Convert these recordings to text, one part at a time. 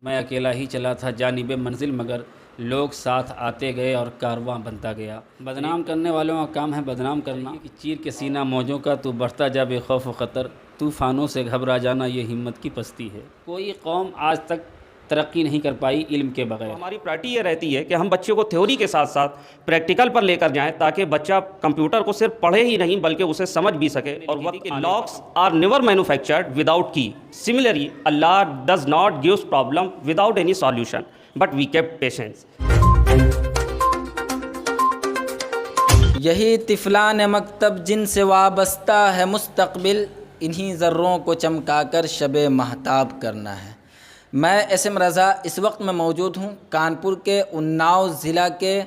میں اکیلا ہی چلا تھا جانب منزل، مگر لوگ ساتھ آتے گئے اور کارواں بنتا گیا۔ بدنام کرنے والوں کا کام ہے بدنام کرنا، کہ چیر کے سینہ موجوں کا تو بڑھتا جا بے خوف و خطر، طوفانوں سے گھبرا جانا یہ ہمت کی پستی ہے۔ کوئی قوم آج تک ترقی نہیں کر پائی علم کے بغیر۔ ہماری پرائرٹی یہ رہتی ہے کہ ہم بچے کو تھیوری کے ساتھ ساتھ پریکٹیکل پر لے کر جائیں، تاکہ بچہ کمپیوٹر کو صرف پڑھے ہی نہیں بلکہ اسے سمجھ بھی سکے۔ اور وقت locks are never manufactured without key, similarly Allah does not gives problem without any solution but we kept patience. یہی طفلان مکتب جن سے وابستہ ہے مستقبل، انہی ذروں کو چمکا کر شب مہتاب کرنا ہے۔ میں ایس ایم رضا اس وقت میں موجود ہوں کانپور کے اناؤ ضلع کے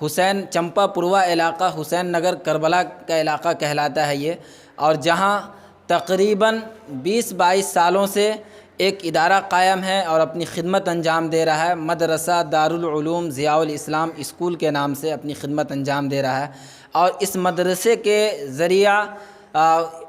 حسین چمپا پوروا علاقہ، حسین نگر کربلا کا علاقہ کہلاتا ہے یہ، اور جہاں تقریباً 20-22 سالوں سے ایک ادارہ قائم ہے اور اپنی خدمت انجام دے رہا ہے۔ مدرسہ دارالعلوم ضیاء الاسلام اسکول کے نام سے اپنی خدمت انجام دے رہا ہے، اور اس مدرسے کے ذریعہ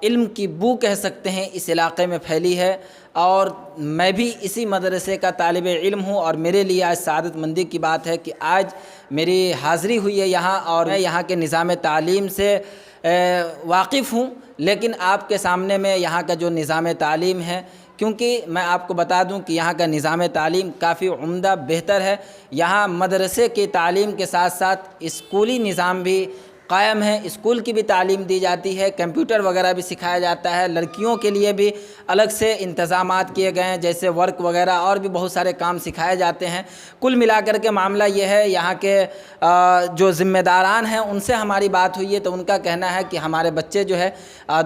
علم کی بو کہہ سکتے ہیں اس علاقے میں پھیلی ہے، اور میں بھی اسی مدرسے کا طالب علم ہوں، اور میرے لیے آج سعادت مندی کی بات ہے کہ آج میری حاضری ہوئی ہے یہاں، اور میں یہاں کے نظام تعلیم سے واقف ہوں، لیکن آپ کے سامنے میں یہاں کا جو نظام تعلیم ہے، کیونکہ میں آپ کو بتا دوں کہ یہاں کا نظام تعلیم کافی عمدہ بہتر ہے۔ یہاں مدرسے کی تعلیم کے ساتھ ساتھ اسکولی نظام بھی قائم ہے، اسکول کی بھی تعلیم دی جاتی ہے، کمپیوٹر وغیرہ بھی سکھایا جاتا ہے، لڑکیوں کے لیے بھی الگ سے انتظامات کیے گئے ہیں، جیسے ورک وغیرہ اور بھی بہت سارے کام سکھائے جاتے ہیں۔ کل ملا کر کے معاملہ یہ ہے، یہاں کے جو ذمہ داران ہیں ان سے ہماری بات ہوئی ہے تو ان کا کہنا ہے کہ ہمارے بچے جو ہے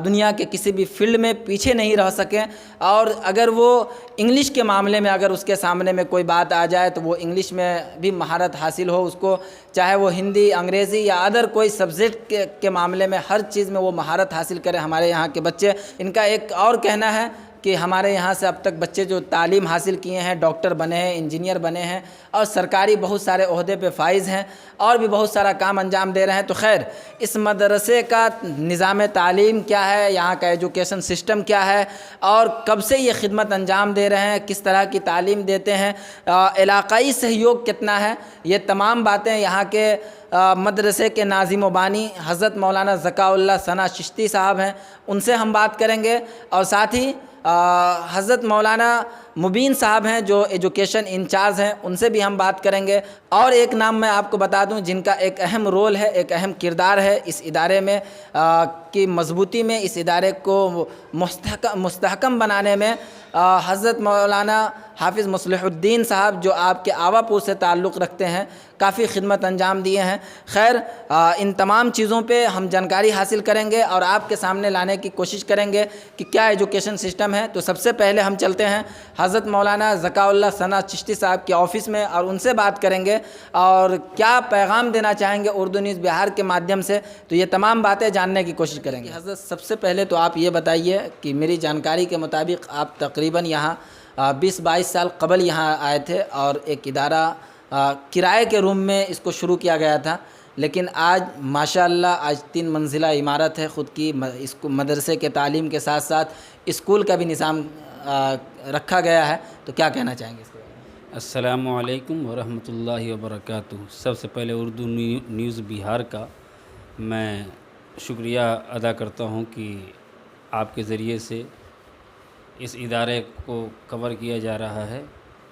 دنیا کے کسی بھی فیلڈ میں پیچھے نہیں رہ سکیں، اور اگر وہ انگلش کے معاملے میں اگر اس کے سامنے میں کوئی بات آ جائے تو وہ انگلش میں بھی مہارت حاصل ہو اس کو، چاہے وہ ہندی، انگریزی یا ادر کوئی سبجیکٹ کے معاملے میں ہر چیز میں وہ مہارت حاصل کرے ہمارے یہاں کے بچے۔ ان کا ایک اور کہنا ہے کہ ہمارے یہاں سے اب تک بچے جو تعلیم حاصل کیے ہیں، ڈاکٹر بنے ہیں، انجینئر بنے ہیں، اور سرکاری بہت سارے عہدے پہ فائز ہیں، اور بھی بہت سارا کام انجام دے رہے ہیں۔ تو خیر، اس مدرسے کا نظام تعلیم کیا ہے، یہاں کا ایجوکیشن سسٹم کیا ہے، اور کب سے یہ خدمت انجام دے رہے ہیں، کس طرح کی تعلیم دیتے ہیں، علاقائی سہیوگ کتنا ہے، یہ تمام باتیں یہاں کے مدرسے کے ناظم و بانی حضرت مولانا ذکاء اللہ ثنا چشتی صاحب ہیں، ان سے ہم بات کریں گے، اور ساتھ ہی حضرت مولانا مبین صاحب ہیں جو ایجوکیشن انچارج ہیں، ان سے بھی ہم بات کریں گے۔ اور ایک نام میں آپ کو بتا دوں جن کا ایک اہم رول ہے، ایک اہم کردار ہے اس ادارے میں کی مضبوطی میں، اس ادارے کو مستحکم بنانے میں، حضرت مولانا حافظ مصلح الدین صاحب جو آپ کے آوا پور سے تعلق رکھتے ہیں، کافی خدمت انجام دیے ہیں۔ خیر، ان تمام چیزوں پہ ہم جانکاری حاصل کریں گے اور آپ کے سامنے لانے کی کوشش کریں گے کہ کیا ایجوکیشن سسٹم ہے۔ تو سب سے پہلے ہم چلتے ہیں حضرت مولانا ذکاء اللہ ثنا چشتی صاحب کے آفس میں، اور ان سے بات کریں گے اور کیا پیغام دینا چاہیں گے اردو نیوز بہار کے مادھیم سے، تو یہ تمام باتیں جاننے کی کوشش کریں گے۔ حضرت سب سے پہلے تو آپ یہ بتائیے کہ میری جانکاری کے مطابق آپ تقریباً یہاں 20-22 سال قبل یہاں آئے تھے، اور ایک ادارہ کرائے کے روم میں اس کو شروع کیا گیا تھا، لیکن آج ماشاءاللہ آج 3 منزلہ عمارت ہے خود کی، اس کو مدرسے کے تعلیم کے ساتھ ساتھ اسکول کا بھی نظام رکھا گیا ہے، تو کیا کہنا چاہیں گے اس کے بارے میں؟ السلام علیکم ورحمۃ اللہ وبرکاتہ۔ سب سے پہلے اردو نیوز بہار کا میں شکریہ ادا کرتا ہوں کہ آپ کے ذریعے سے اس ادارے کو کور کیا جا رہا ہے۔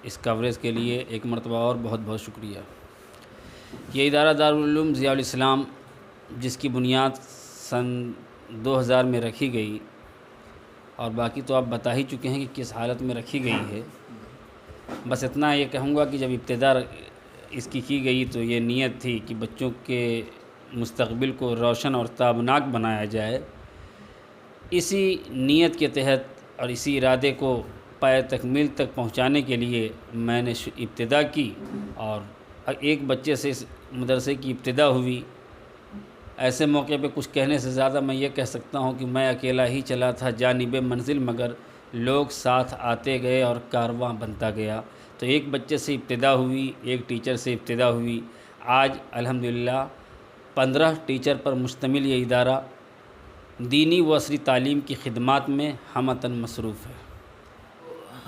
اس کوریج کے لیے ایک مرتبہ اور بہت بہت شکریہ۔ یہ ادارہ دارالعلوم ضیاء الاسلام جس کی بنیاد سن 2000 میں رکھی گئی، اور باقی تو آپ بتا ہی چکے ہیں کہ کس حالت میں رکھی گئی ہے۔ بس اتنا یہ کہوں گا کہ جب ابتدا اس کی گئی تو یہ نیت تھی کہ بچوں کے مستقبل کو روشن اور تابناک بنایا جائے۔ اسی نیت کے تحت اور اسی ارادے کو پائے تکمیل تک پہنچانے کے لیے میں نے ابتدا کی، اور ایک بچے سے اس مدرسے کی ابتدا ہوئی۔ ایسے موقع پہ کچھ کہنے سے زیادہ میں یہ کہہ سکتا ہوں کہ میں اکیلا ہی چلا تھا جانب منزل، مگر لوگ ساتھ آتے گئے اور کارواں بنتا گیا۔ تو ایک بچے سے ابتدا ہوئی، ایک ٹیچر سے ابتدا ہوئی، آج الحمدللہ 15 ٹیچر پر مشتمل یہ ادارہ دینی و عصری تعلیم کی خدمات میں ہمتاً مصروف ہے۔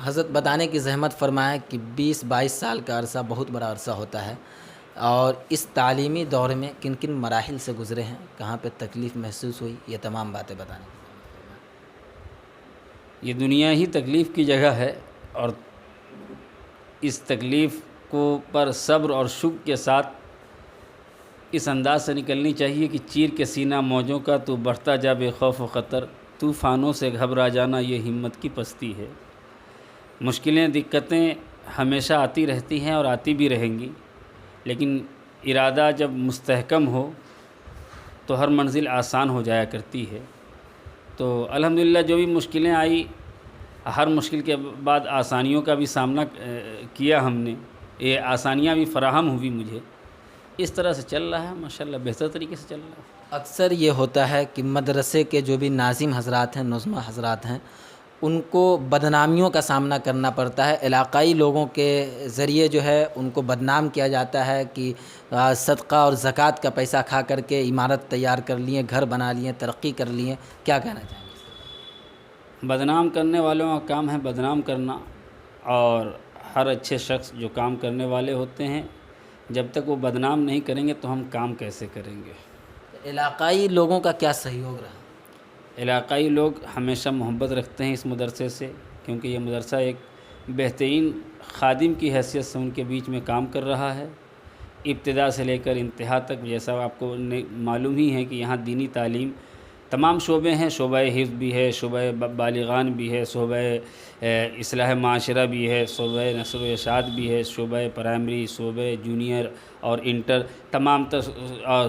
حضرت بتانے کی زحمت فرمائیں کہ 20-22 سال کا عرصہ بہت بڑا عرصہ ہوتا ہے، اور اس تعلیمی دور میں کن کن مراحل سے گزرے ہیں، کہاں پہ تکلیف محسوس ہوئی، یہ تمام باتیں بتانے کی یہ دنیا ہی تکلیف کی جگہ ہے، اور اس تکلیف کو پر صبر اور شکر کے ساتھ اس انداز سے نکلنی چاہیے کہ چیر کے سینہ موجوں کا تو بڑھتا جا بے خوف و خطر، طوفانوں سے گھبرا جانا یہ ہمت کی پستی ہے۔ مشکلیں دقتیں ہمیشہ آتی رہتی ہیں اور آتی بھی رہیں گی، لیکن ارادہ جب مستحکم ہو تو ہر منزل آسان ہو جایا کرتی ہے۔ تو الحمدللہ جو بھی مشکلیں آئی، ہر مشکل کے بعد آسانیوں کا بھی سامنا کیا ہم نے، یہ آسانیاں بھی فراہم ہوئی مجھے، اس طرح سے چل رہا ہے ماشاءاللہ، بہتر طریقے سے چل رہا ہے۔ اکثر یہ ہوتا ہے کہ مدرسے کے جو بھی ناظم حضرات ہیں، نظمہ حضرات ہیں، ان کو بدنامیوں کا سامنا کرنا پڑتا ہے، علاقائی لوگوں کے ذریعے جو ہے ان کو بدنام کیا جاتا ہے کہ صدقہ اور زکوٰۃ کا پیسہ کھا کر کے عمارت تیار کر لیے، گھر بنا لیے، ترقی کر لیے، کیا کہنا چاہیں گے؟ بدنام کرنے والوں کا کام ہے بدنام کرنا، اور ہر اچھے شخص جو کام کرنے والے ہوتے ہیں جب تک وہ بدنام نہیں کریں گے تو ہم کام کیسے کریں گے؟ علاقائی لوگوں کا کیا سہیوگ رہا؟ علاقائی لوگ ہمیشہ محبت رکھتے ہیں اس مدرسے سے، کیونکہ یہ مدرسہ ایک بہترین خادم کی حیثیت سے ان کے بیچ میں کام کر رہا ہے، ابتدا سے لے کر انتہا تک۔ جیسا آپ کو معلوم ہی ہے کہ یہاں دینی تعلیم تمام شعبے ہیں، شعبہ حفظ بھی ہے، شعبہ بالغان بھی ہے، شعبہ اصلاح معاشرہ بھی ہے، شعبہ نشر و ارشاد بھی ہے، شعبہ پرائمری، شعبہ جونیئر اور انٹر، تمام تر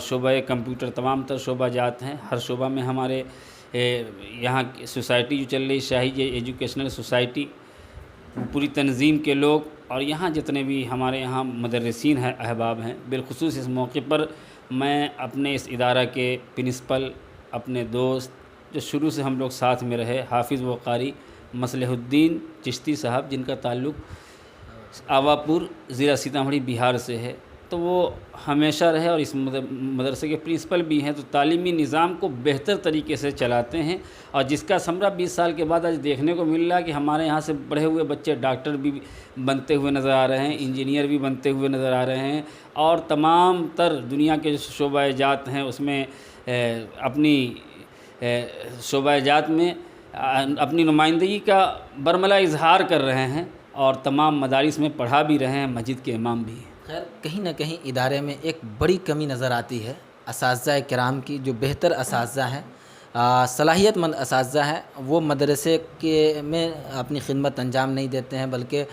شعبہ کمپیوٹر، تمام تر شعبہ جات ہیں۔ ہر شعبہ میں ہمارے یہاں سوسائٹی جو چل رہی شاہی ایجوکیشنل سوسائٹی، پوری تنظیم کے لوگ، اور یہاں جتنے بھی ہمارے یہاں مدرسین ہیں، احباب ہیں، بالخصوص اس موقع پر میں اپنے اس ادارہ کے پرنسپل، اپنے دوست جو شروع سے ہم لوگ ساتھ میں رہے، حافظ و قاری مصلح الدین چشتی صاحب، جن کا تعلق آواپور ضلع سیتامڑھی بہار سے ہے، تو وہ ہمیشہ رہے اور اس مدرسے کے پرنسپل بھی ہیں، تو تعلیمی نظام کو بہتر طریقے سے چلاتے ہیں، اور جس کا ثمرہ 20 سال کے بعد آج دیکھنے کو مل رہا ہے کہ ہمارے یہاں سے پڑھے ہوئے بچے ڈاکٹر بھی بنتے ہوئے نظر آ رہے ہیں، انجینئر بھی بنتے ہوئے نظر آ رہے ہیں، اور تمام تر دنیا کے جو شعبہ جات ہیں اس میں اپنی شعبہ جات میں اپنی نمائندگی کا برملا اظہار کر رہے ہیں، اور تمام مدارس میں پڑھا بھی رہے ہیں، مسجد کے امام بھی ہیں۔ خیر، کہیں نہ کہیں ادارے میں ایک بڑی کمی نظر آتی ہے اساتذہ کرام کی، جو بہتر اساتذہ ہیں، صلاحیت مند اساتذہ ہیں، وہ مدرسے کے میں اپنی خدمت انجام نہیں دیتے ہیں، بلکہ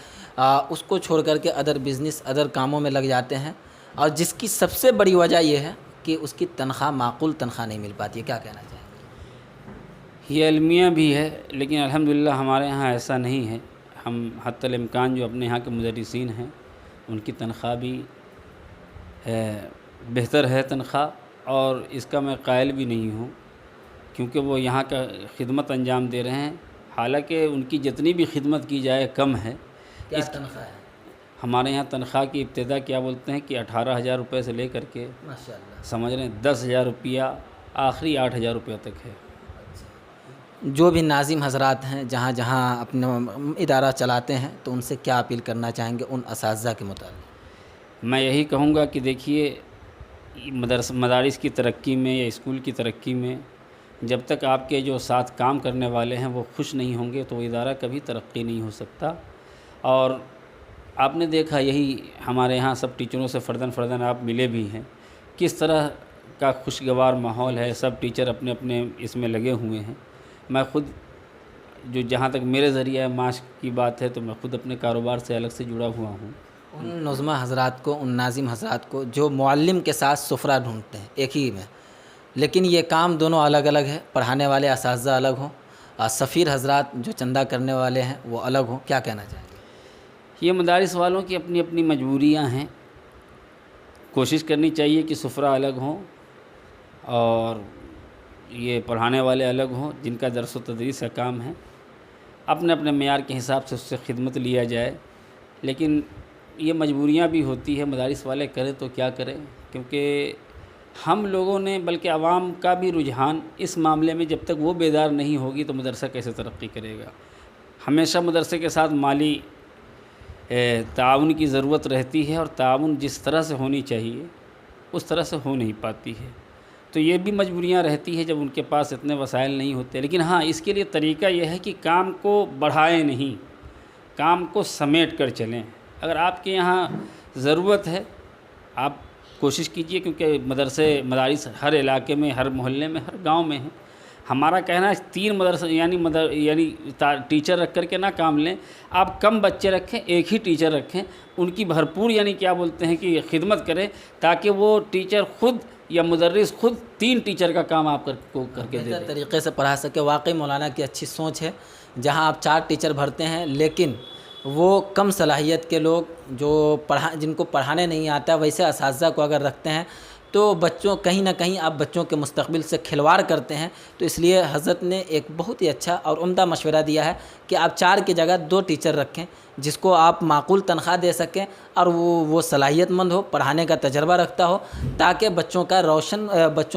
اس کو چھوڑ کر کے ادر بزنس، ادر کاموں میں لگ جاتے ہیں، اور جس کی سب سے بڑی وجہ یہ ہے کہ اس کی تنخواہ، معقول تنخواہ نہیں مل پاتی ہے۔ کیا کہنا چاہیں گے؟ یہ المیہ بھی ہے، لیکن الحمدللہ ہمارے ہاں ایسا نہیں ہے۔ ہم حتی الامکان جو اپنے یہاں کے مدرسین ہیں ان کی تنخواہ بھی بہتر ہے تنخواہ، اور اس کا میں قائل بھی نہیں ہوں، کیونکہ وہ یہاں کا خدمت انجام دے رہے ہیں، حالانکہ ان کی جتنی بھی خدمت کی جائے کم ہے۔ کیا تنخواہ ہے؟ ہمارے یہاں تنخواہ کی ابتدا کیا بولتے ہیں کہ 18,000 روپے سے لے کر کے ماشاءاللہ سمجھ رہے ہیں 10,000 روپیہ، آخری 8,000 روپیہ تک ہے۔ جو بھی ناظم حضرات ہیں جہاں جہاں اپنا ادارہ چلاتے ہیں، تو ان سے کیا اپیل کرنا چاہیں گے ان اساتذہ کے متعلق؟ میں یہی کہوں گا کہ دیکھیے، مدارس کی ترقی میں یا اسکول کی ترقی میں جب تک آپ کے جو ساتھ کام کرنے والے ہیں وہ خوش نہیں ہوں گے تو وہ ادارہ کبھی ترقی نہیں ہو سکتا۔ اور آپ نے دیکھا، یہی ہمارے یہاں سب ٹیچروں سے فرداً آپ ملے بھی ہیں، کس طرح کا خوشگوار ماحول ہے، سب ٹیچر اپنے اپنے اس میں لگے ہوئے ہیں۔ میں خود جو جہاں تک میرے ذریعہ معاش کی بات ہے تو میں خود اپنے کاروبار سے الگ سے جڑا ہوا ہوں۔ ان نظمہ حضرات کو، ان ناظم حضرات کو جو معلم کے ساتھ سفرہ ڈھونڈتے ہیں ایک ہی میں، لیکن یہ کام دونوں الگ الگ ہے، پڑھانے والے اساتذہ الگ ہوں، اور سفیر حضرات جو چندہ کرنے والے ہیں وہ الگ ہوں، کیا کہنا چاہیں گے؟ یہ مدارس والوں کی اپنی اپنی مجبوریاں ہیں، کوشش کرنی چاہیے کہ سفرہ الگ ہوں اور یہ پڑھانے والے الگ ہوں، جن کا درس و تدریس کا کام ہے، اپنے اپنے معیار کے حساب سے اس سے خدمت لیا جائے۔ لیکن یہ مجبوریاں بھی ہوتی ہے، مدارس والے کریں تو کیا کریں، کیونکہ ہم لوگوں نے، بلکہ عوام کا بھی رجحان اس معاملے میں جب تک وہ بیدار نہیں ہوگی تو مدرسہ کیسے ترقی کرے گا۔ ہمیشہ مدرسے کے ساتھ مالی تعاون کی ضرورت رہتی ہے، اور تعاون جس طرح سے ہونی چاہیے اس طرح سے ہو نہیں پاتی ہے، تو یہ بھی مجبوریاں رہتی ہے جب ان کے پاس اتنے وسائل نہیں ہوتے۔ لیکن ہاں، اس کے لیے طریقہ یہ ہے کہ کام کو بڑھائیں نہیں، کام کو سمیٹ کر چلیں۔ اگر آپ کے یہاں ضرورت ہے، آپ کوشش کیجئے، کیونکہ مدارس ہر علاقے میں، ہر محلے میں، ہر گاؤں میں ہیں۔ ہمارا کہنا ہے 3 مدرسے یعنی ٹیچر رکھ کر کے نہ کام لیں، آپ کم بچے رکھیں، ایک ہی ٹیچر رکھیں، ان کی بھرپور کیا بولتے ہیں کہ خدمت کریں، تاکہ وہ ٹیچر خود یا مدرس خود 3 ٹیچر کا کام آپ کو کر کے دے دیں، طریقے سے پڑھا سکے۔ واقعی مولانا کی اچھی سوچ ہے، جہاں آپ 4 ٹیچر بھرتے ہیں، لیکن وہ کم صلاحیت کے لوگ جو جن کو پڑھانے نہیں آتا، ویسے اساتذہ کو اگر رکھتے ہیں تو بچوں کہیں نہ کہیں آپ بچوں کے مستقبل سے کھلواڑ کرتے ہیں۔ تو اس لیے حضرت نے ایک بہت ہی اچھا اور عمدہ مشورہ دیا ہے کہ آپ 4 کی جگہ 2 ٹیچر رکھیں، جس کو آپ معقول تنخواہ دے سکیں، اور وہ صلاحیت مند ہو، پڑھانے کا تجربہ رکھتا ہو، تاکہ بچوں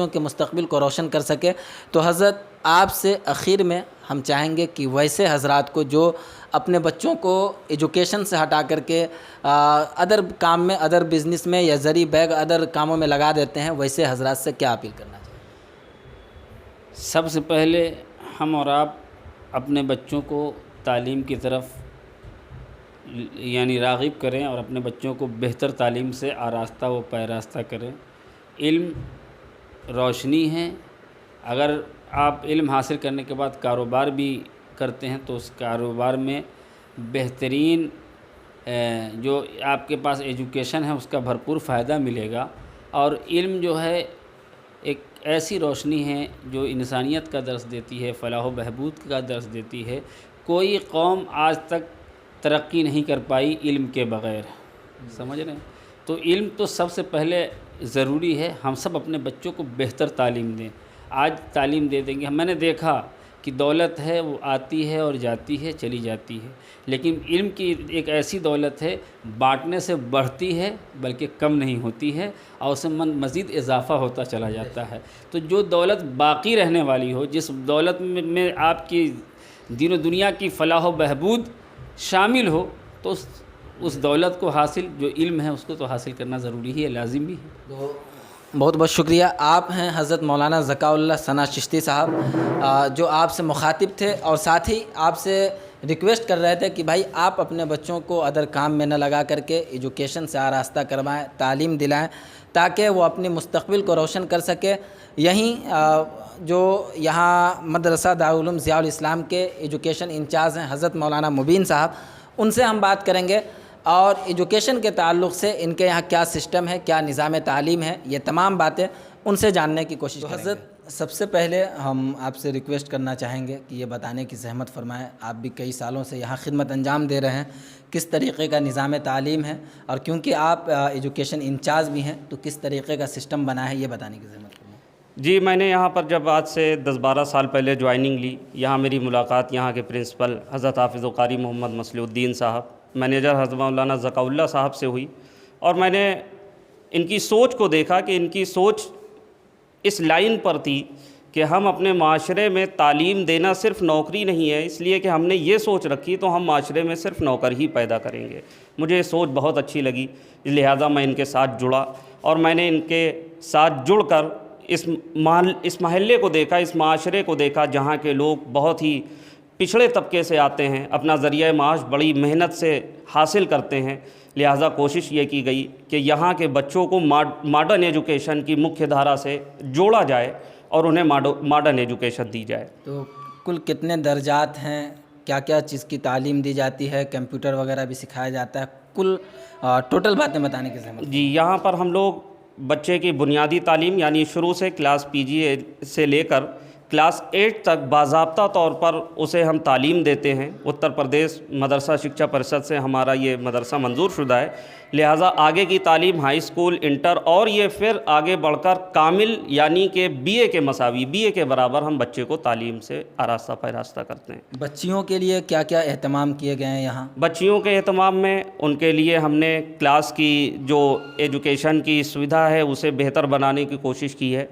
کے مستقبل کو روشن کر سکے۔ تو حضرت آپ سے اخیر میں ہم چاہیں گے کہ ویسے حضرات کو جو اپنے بچوں کو ایجوکیشن سے ہٹا کر کے ادر کام میں، ادر بزنس میں یا زری بیگ ادر کاموں میں لگا دیتے ہیں، ویسے حضرات سے کیا اپیل کرنا چاہیے؟ سب سے پہلے ہم اور آپ اپنے بچوں کو تعلیم کی طرف راغب کریں، اور اپنے بچوں کو بہتر تعلیم سے آراستہ و پیراستہ کریں۔ علم روشنی ہے، اگر آپ علم حاصل کرنے کے بعد کاروبار بھی کرتے ہیں تو اس کاروبار میں بہترین جو آپ کے پاس ایجوکیشن ہے اس کا بھرپور فائدہ ملے گا۔ اور علم جو ہے ایک ایسی روشنی ہے جو انسانیت کا درس دیتی ہے، فلاح و بہبود کا درس دیتی ہے۔ کوئی قوم آج تک ترقی نہیں کر پائی علم کے بغیر، سمجھ رہے ہیں؟ تو علم تو سب سے پہلے ضروری ہے۔ ہم سب اپنے بچوں کو بہتر تعلیم دیں۔ آج تعلیم دے دیں گے، میں نے دیکھا کہ دولت ہے وہ آتی ہے اور جاتی ہے، چلی جاتی ہے، لیکن علم کی ایک ایسی دولت ہے بانٹنے سے بڑھتی ہے بلکہ کم نہیں ہوتی ہے، اور اس میں مزید اضافہ ہوتا چلا جاتا ہے۔ تو جو دولت باقی رہنے والی ہو، جس دولت میں آپ کی دین و دنیا کی فلاح و بہبود شامل ہو، تو اس دولت کو حاصل، جو علم ہے اس کو تو حاصل کرنا ضروری ہی ہے، لازم بھی ہے۔ بہت بہت شکریہ۔ آپ ہیں حضرت مولانا ذکاء اللہ ثنا چشتی صاحب، جو آپ سے مخاطب تھے، اور ساتھ ہی آپ سے ریکویسٹ کر رہے تھے کہ بھائی آپ اپنے بچوں کو ادر کام میں نہ لگا کر کے ایجوکیشن سے آراستہ کروائیں، تعلیم دلائیں، تاکہ وہ اپنے مستقبل کو روشن کر سکے۔ یہیں جو یہاں مدرسہ دارالعلوم ضیاء الاسلام کے ایجوکیشن انچارج ہیں حضرت مولانا مبین صاحب، ان سے ہم بات کریں گے، اور ایجوکیشن کے تعلق سے ان کے یہاں کیا سسٹم ہے، کیا نظام تعلیم ہے، یہ تمام باتیں ان سے جاننے کی کوشش کریں گے۔ حضرت سب سے پہلے ہم آپ سے ریکویسٹ کرنا چاہیں گے کہ یہ بتانے کی زحمت فرمائیں، آپ بھی کئی سالوں سے یہاں خدمت انجام دے رہے ہیں، کس طریقے کا نظام تعلیم ہے، اور کیونکہ آپ ایجوکیشن انچارج بھی ہیں تو کس طریقے کا سسٹم بنا ہے، یہ بتانے کی زحمت فرمائیں۔ جی، میں نے یہاں پر جب آج سے 10-12 سال پہلے جوائننگ لی، یہاں میری ملاقات یہاں کے پرنسپل حضرت حافظ و قاری محمد مصلح الدین صاحب، مینیجر حضرت مولانا ذکاء اللہ صاحب سے ہوئی، اور میں نے ان کی سوچ کو دیکھا کہ ان کی سوچ اس لائن پر تھی کہ ہم اپنے معاشرے میں تعلیم دینا صرف نوکری نہیں ہے، اس لیے کہ ہم نے یہ سوچ رکھی تو ہم معاشرے میں صرف نوکر ہی پیدا کریں گے۔ مجھے یہ سوچ بہت اچھی لگی، لہٰذا میں ان کے ساتھ جڑا، اور میں نے ان کے ساتھ جڑ کر اس محلے کو دیکھا، اس معاشرے کو دیکھا جہاں کے لوگ بہت ہی پچھڑے طبقے سے آتے ہیں، اپنا ذریعہ معاش بڑی محنت سے حاصل کرتے ہیں، لہٰذا کوشش یہ کی گئی کہ یہاں کے بچوں کو ماڈرن ایجوکیشن کی مکھیہ دھارا سے جوڑا جائے اور انہیں ماڈرن ایجوکیشن دی جائے۔ تو کل کتنے درجات ہیں، کیا کیا چیز کی تعلیم دی جاتی ہے، کمپیوٹر وغیرہ بھی سکھایا جاتا ہے، کل ٹوٹل باتیں بتانے کی زحمت؟ جی، یہاں پر ہم لوگ بچے کی بنیادی تعلیم یعنی شروع سے کلاس PG سے لے کر کلاس 8 تک باضابطہ طور پر اسے ہم تعلیم دیتے ہیں۔ اتر پردیش مدرسہ شکشا پریشد سے ہمارا یہ مدرسہ منظور شدہ ہے، لہٰذا آگے کی تعلیم ہائی اسکول، انٹر، اور یہ پھر آگے بڑھ کر کامل یعنی کہ BA کے مساوی، BA کے برابر ہم بچے کو تعلیم سے آراستہ پیراستہ کرتے ہیں۔ بچیوں کے لیے کیا کیا اہتمام کیے گئے ہیں یہاں؟ بچیوں کے اہتمام میں ان کے لیے ہم نے کلاس کی جو ایجوکیشن کی سویدھا ہے اسے بہتر بنانے کی کوشش کی ہے،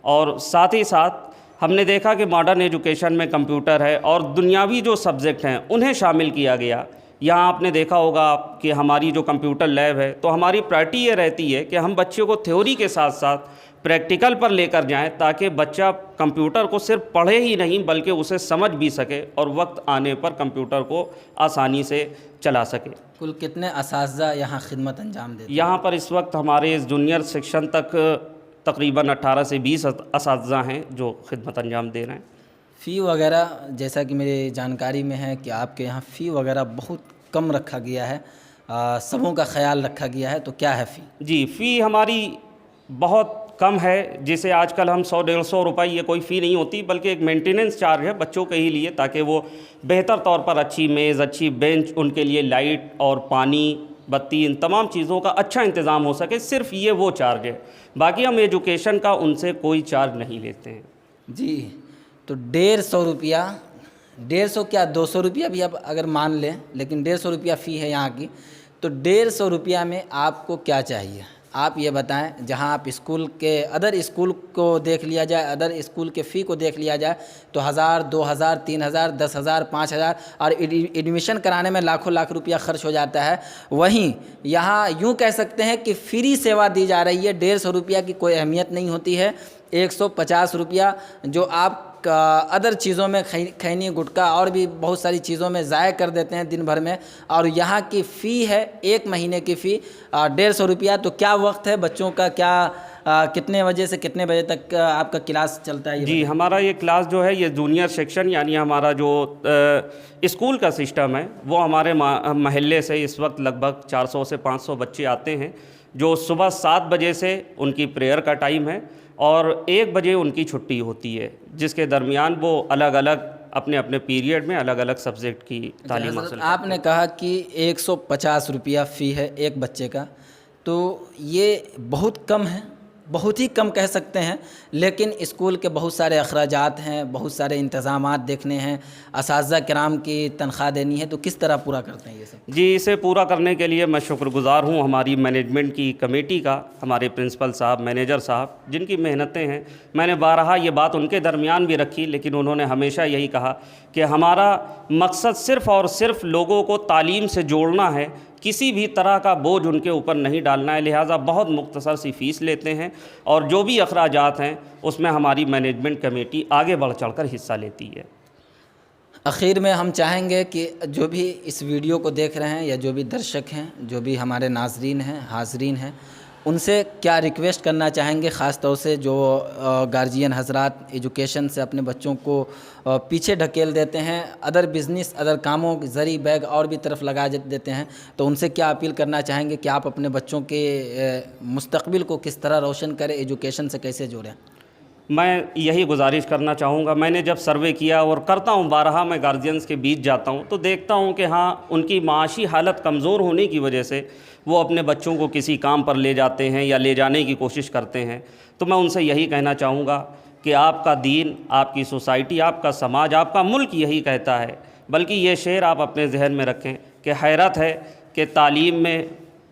اور ساتھ ہی ساتھ ہم نے دیکھا کہ ماڈرن ایجوکیشن میں کمپیوٹر ہے اور دنیاوی جو سبجیکٹ ہیں انہیں شامل کیا گیا. یہاں آپ نے دیکھا ہوگا کہ ہماری جو کمپیوٹر لیب ہے تو ہماری پرائرٹی یہ رہتی ہے کہ ہم بچے کو تھیوری کے ساتھ ساتھ پریکٹیکل پر لے کر جائیں تاکہ بچہ کمپیوٹر کو صرف پڑھے ہی نہیں بلکہ اسے سمجھ بھی سکے اور وقت آنے پر کمپیوٹر کو آسانی سے چلا سکے. کل کتنے اساتذہ یہاں خدمت انجام دیتے ہیں؟ یہاں پر اس وقت ہمارے اس جونیئر سیکشن تک تقریباً 18 سے 20 اساتذہ ہیں جو خدمت انجام دے رہے ہیں. فی وغیرہ جیسا کہ میری جانکاری میں ہے کہ آپ کے یہاں فی وغیرہ بہت کم رکھا گیا ہے، سبوں کا خیال رکھا گیا ہے، تو کیا ہے فی؟ جی، فی ہماری بہت کم ہے، جسے آج کل ہم 100-150 روپے، یہ کوئی فی نہیں ہوتی بلکہ ایک مینٹیننس چارج ہے بچوں کے ہی لیے تاکہ وہ بہتر طور پر اچھی میز، اچھی بینچ، ان کے لیے لائٹ اور پانی، بتی، ان تمام چیزوں کا اچھا انتظام ہو سکے. صرف یہ وہ چارج ہے، باقی ہم ایجوکیشن کا ان سے کوئی چارج نہیں لیتے ہیں. جی، تو 150 روپیہ، 150 کیا 200 روپیہ بھی اب اگر مان لیں، لیکن 150 روپیہ فی ہے یہاں کی، تو 150 روپیہ میں آپ کو کیا چاہیے؟ آپ یہ بتائیں. جہاں آپ اسکول کے ادر اسکول کو دیکھ لیا جائے، ادر اسکول کے فی کو دیکھ لیا جائے تو 1000، 2000، 3000، 10,000، 5000 اور ایڈمیشن کرانے میں لاکھوں لاکھ روپیہ خرچ ہو جاتا ہے. وہیں یہاں یوں کہہ سکتے ہیں کہ فری سیوا دی جا رہی ہے. 150 روپیہ کی کوئی اہمیت نہیں ہوتی ہے. 150 روپیہ جو آپ ادر چیزوں میں کھینی، گٹکا اور بھی بہت ساری چیزوں میں ضائع کر دیتے ہیں دن بھر میں، اور یہاں کی فی ہے 1 مہینے کی فی 150 روپیہ. تو کیا وقت ہے بچوں کا، کیا کتنے بجے سے کتنے بجے تک آپ کا کلاس چلتا ہے؟ جی، ہمارا یہ کلاس جو ہے یہ جونیئر سیکشن، یعنی ہمارا جو اسکول کا سسٹم ہے وہ ہمارے محلے سے اس وقت لگ بھگ 400 سے 500 بچے آتے ہیں، جو صبح 7 بجے سے ان کی پریئر کا ٹائم ہے اور 1 بجے ان کی چھٹی ہوتی ہے، جس کے درمیان وہ الگ الگ اپنے اپنے پیریڈ میں الگ الگ سبجیکٹ کی تعلیم حاصل. آپ نے کہا کہ 150 روپیہ فی ہے ایک بچے کا، تو یہ بہت کم ہے، بہت ہی کم کہہ سکتے ہیں. لیکن اسکول کے بہت سارے اخراجات ہیں، بہت سارے انتظامات دیکھنے ہیں، اساتذہ کرام کی تنخواہ دینی ہے، تو کس طرح پورا کرتے ہیں یہ سب؟ جی، اسے پورا کرنے کے لیے میں شکر گزار ہوں ہماری مینجمنٹ کی کمیٹی کا، ہمارے پرنسپل صاحب، مینیجر صاحب، جن کی محنتیں ہیں. میں نے بارہا یہ بات ان کے درمیان بھی رکھی، لیکن انہوں نے ہمیشہ یہی کہا کہ ہمارا مقصد صرف اور صرف لوگوں کو تعلیم سے جوڑنا ہے، کسی بھی طرح کا بوجھ ان کے اوپر نہیں ڈالنا ہے. لہٰذا بہت مختصر سی فیس لیتے ہیں اور جو بھی اخراجات ہیں اس میں ہماری مینجمنٹ کمیٹی آگے بڑھ چڑھ کر حصہ لیتی ہے. اخیر میں ہم چاہیں گے کہ جو بھی اس ویڈیو کو دیکھ رہے ہیں یا جو بھی درشک ہیں، جو بھی ہمارے ناظرین ہیں، حاضرین ہیں، ان سے کیا ریکویسٹ کرنا چاہیں گے، خاص طور سے جو گارجین حضرات ایجوکیشن سے اپنے بچوں کو پیچھے ڈھکیل دیتے ہیں، ادر بزنس، ادر کاموں، زری بیگ اور بھی طرف لگا دیتے ہیں، تو ان سے کیا اپیل کرنا چاہیں گے کہ آپ اپنے بچوں کے مستقبل کو کس طرح روشن کریں، ایجوکیشن سے کیسے جوڑیں؟ میں یہی گزارش کرنا چاہوں گا. میں نے جب سروے کیا اور کرتا ہوں بارہا، میں گارجینز کے بیچ جاتا ہوں تو دیکھتا ہوں کہ ہاں ان کی معاشی حالت کمزور ہونے کی وجہ سے وہ اپنے بچوں کو کسی کام پر لے جاتے ہیں یا لے جانے کی کوشش کرتے ہیں. تو میں ان سے یہی کہنا چاہوں گا کہ آپ کا دین، آپ کی سوسائٹی، آپ کا سماج، آپ کا ملک یہی کہتا ہے. بلکہ یہ شعر آپ اپنے ذہن میں رکھیں کہ حیرت ہے کہ تعلیم میں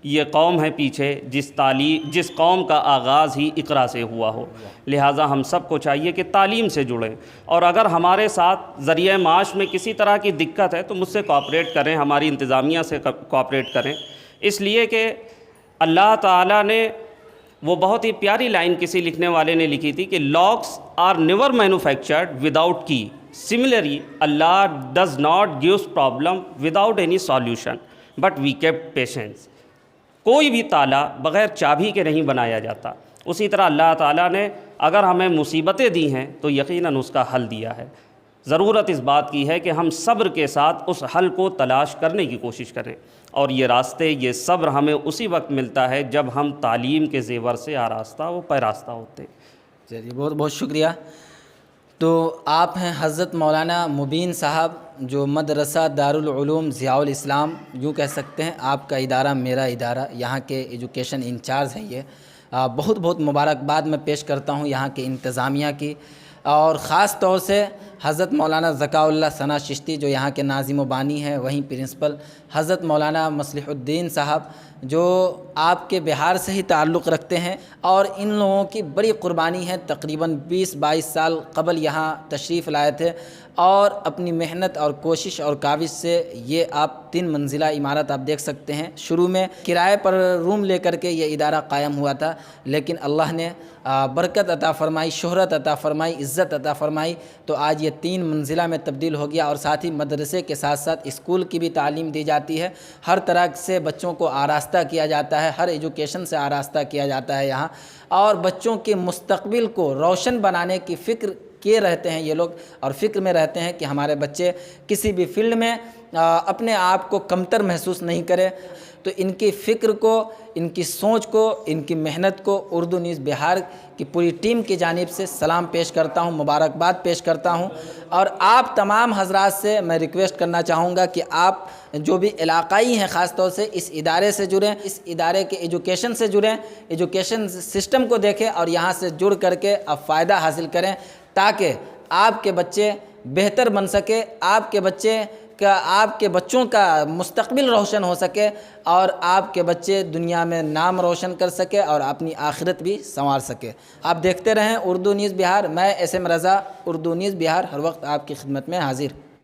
یہ قوم ہے پیچھے جس قوم کا آغاز ہی اقرا سے ہوا ہو. لہٰذا ہم سب کو چاہیے کہ تعلیم سے جڑیں، اور اگر ہمارے ساتھ ذریعہ معاش میں کسی طرح کی دقت ہے تو مجھ سے کوآپریٹ کریں، ہماری انتظامیہ سے کوآپریٹ کریں. اس لیے کہ اللہ تعالیٰ نے وہ بہت ہی پیاری لائن کسی لکھنے والے نے لکھی تھی کہ locks are never manufactured without key. Similarly Allah does not gives problem without any solution but we kept patience. کوئی بھی تالا بغیر چابی کے نہیں بنایا جاتا. اسی طرح اللہ تعالیٰ نے اگر ہمیں مصیبتیں دی ہیں تو یقیناً اس کا حل دیا ہے. ضرورت اس بات کی ہے کہ ہم صبر کے ساتھ اس حل کو تلاش کرنے کی کوشش کریں، اور یہ راستے، یہ صبر ہمیں اسی وقت ملتا ہے جب ہم تعلیم کے زیور سے آراستہ و پیراستہ ہوتے. چلیے، بہت بہت شکریہ. تو آپ ہیں حضرت مولانا مبین صاحب، جو مدرسہ دارالعلوم ضیاء الاسلام، یوں کہہ سکتے ہیں آپ کا ادارہ میرا ادارہ، یہاں کے ایجوکیشن انچارج ہیں. یہ بہت بہت مبارکباد میں پیش کرتا ہوں یہاں کے انتظامیہ کی، اور خاص طور سے حضرت مولانا ذکاء اللہ ثنا چشتی جو یہاں کے ناظم و بانی ہیں، وہیں پرنسپل حضرت مولانا مصلح الدین صاحب جو آپ کے بہار سے ہی تعلق رکھتے ہیں، اور ان لوگوں کی بڑی قربانی ہے۔ تقریباً 20-22 سال قبل یہاں تشریف لائے تھے اور اپنی محنت اور کوشش اور کاوش سے یہ آپ 3 منزلہ عمارت آپ دیکھ سکتے ہیں۔ شروع میں کرائے پر روم لے کر کے یہ ادارہ قائم ہوا تھا، لیکن اللہ نے برکت عطا فرمائی، شہرت عطا فرمائی، عزت عطا فرمائی، تو آج یہ 3 منزلہ میں تبدیل ہو گیا، اور ساتھ ہی مدرسے کے ساتھ ساتھ اسکول کی بھی تعلیم دی جاتی ہے۔ ہر طرح سے بچوں کو آراستہ کیا جاتا ہے، ہر ایجوکیشن سے آراستہ کیا جاتا ہے یہاں، اور بچوں کے مستقبل کو روشن بنانے کی فکر کیے رہتے ہیں یہ لوگ، اور فکر میں رہتے ہیں کہ ہمارے بچے کسی بھی فیلڈ میں اپنے آپ کو کمتر محسوس نہیں کرے۔ تو ان کی فکر کو، ان کی سوچ کو، ان کی محنت کو اردو نیوز بہار کی پوری ٹیم کی جانب سے سلام پیش کرتا ہوں، مبارکباد پیش کرتا ہوں، اور آپ تمام حضرات سے میں ریکویسٹ کرنا چاہوں گا کہ آپ جو بھی علاقائی ہیں خاص طور سے اس ادارے سے جڑیں، اس ادارے کے ایجوکیشن سے جڑیں، ایجوکیشن سسٹم کو دیکھیں اور یہاں سے جڑ کر کے آپ فائدہ حاصل کریں، تاکہ آپ کے بچے بہتر بن سکے، آپ کے بچوں کا مستقبل روشن ہو سکے، اور آپ کے بچے دنیا میں نام روشن کر سکے اور اپنی آخرت بھی سنوار سکے۔ آپ دیکھتے رہیں اردو نیوز بہار۔ میں SM رضا، اردو نیوز بہار، ہر وقت آپ کی خدمت میں حاضر۔